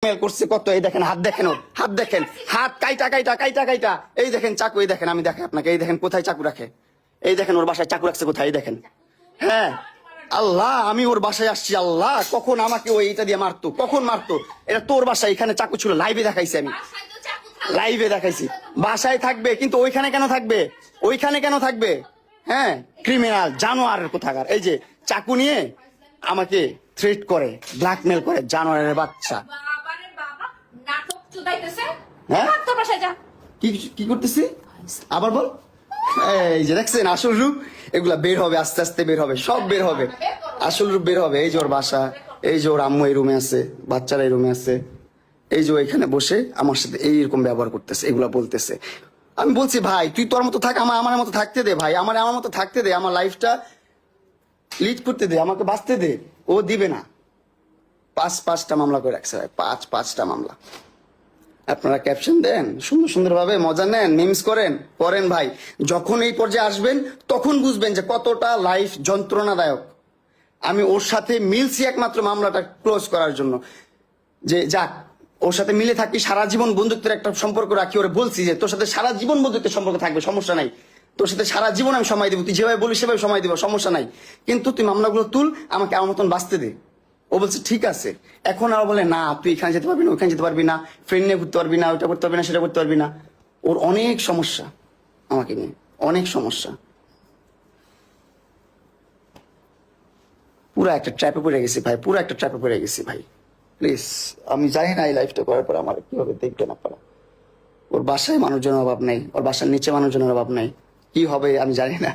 Blackmail করছে কত। এই দেখেন হাত, দেখেন ওর হাত, দেখেন হাত কাইটা কাইটা কাইটা কাইটা। এই দেখেন চাকু, এই দেখেন আমি দেখে আপনাকে, এই দেখেন কোথায় চাকু রাখে, এই দেখেন ওর বাসায় চাকু রাখছে কোথায়, এই দেখেন। হ্যাঁ আল্লাহ, আমি ওর বাসায় আসছি, আল্লাহ কখন আমাকে ওই এটা দিয়ে মারতো, কখন মারতো। এটা তোর বাসায়, এখানে চাকু ছিল, লাইভে দেখাইছি আমি, লাইভে দেখাইছি। বাসায় থাকবে কিন্তু ওইখানে কেন থাকবে, ওইখানে কেন থাকবে? হ্যাঁ ক্রিমিনাল জানোয়ারের কোথাকার। এই যে চাকু নিয়ে আমাকে থ্রেট করে, ব্ল্যাকমেল করে, জানোয়ারের বাচ্চা। হ্যাঁ কি কি করতেছি আবার বল। এই যে দেখছেন আসল রূপ, এগুলা বের হবে আস্তে আস্তে, বের হবে, সব বের হবে, আসল রূপ বের হবে। এই যে ওর বাসা, এই যে ওর আম্মু এই রুমে আছে, বাচ্চারা এই রুমে আছে, এই যে এখানে বসে আমার সাথে এইরকম ব্যবহার করতেছে, এগুলা বলতেছে। আমি বলছি ভাই তুই তোর মতো থাক, আমার মতো থাকতে দে ভাই, আমার মতো থাকতে দে, আমার লাইফটা লিড করতে দে, আমাকে বাঁচতে দে। ও দিবে না। পাঁচটা মামলা করে রাখছে ভাই, পাঁচটা মামলা। আপনারা ক্যাপশন দেন সুন্দর সুন্দর ভাবে, মজা নেন, মিমস করেন, করেন ভাই। যখন এই পর্যায়ে আসবেন তখন বুঝবেন যে কতটা লাইফ যন্ত্রণাদায়ক। আমি ওর সাথে মিলছি একমাত্র মামলাটা ক্লোজ করার জন্য, যে যাক ওর সাথে মিলে থাকি, সারা জীবন বন্ধুত্বের একটা সম্পর্ক রাখি। ওরে বলছি যে তোর সাথে সারা জীবন বন্ধুত্বের সম্পর্ক থাকবে, সমস্যা নাই, তোর সাথে সারা জীবন আমি সময় দেবো, তুই যেভাবে বলিস সেভাবে সময় দেবো, সমস্যা নাই, কিন্তু তুই মামলাগুলো তুল, আমাকে আমার মতন বাঁচতে দে। ও বলছে ঠিক আছে। এখন আর বলে না তুই এখানে যেতে পারবি না, ওইখানে যেতে পারবি না, ফ্রেন্ড নিয়ে ঘুরতে পারবি না, ওইটা করতে পারবি না, সেটা করতে পারবি না। ওর অনেক সমস্যা আমাকে নিয়ে, অনেক সমস্যা। পুরো একটা ট্র্যাপে পড়ে গেছি ভাই, পুরো একটা ট্র্যাপে পড়ে গেছি ভাই। প্লিজ, আমি জানি না এই লাইফটা করার পর আমার কিভাবে দেখবে না পারা। ওর বাসায় মানুষজনের অভাব নেই, ওর বাসার নিচে মানুষজনের অভাব নেই, কি হবে আমি জানি না।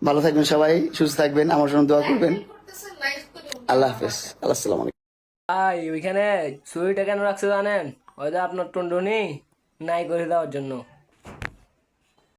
ভালো থাকবেন সবাই, সুস্থ থাকবেন, আমার জন্য দোয়া করবেন। আল্লাহ হাফেজ, আসসালামু আলাইকুম। ভাই ওইখানে ছুরিটা কেন রাখছে জানেন? ওই যে আপনার টুনটুনি নাই করে দেওয়ার জন্য।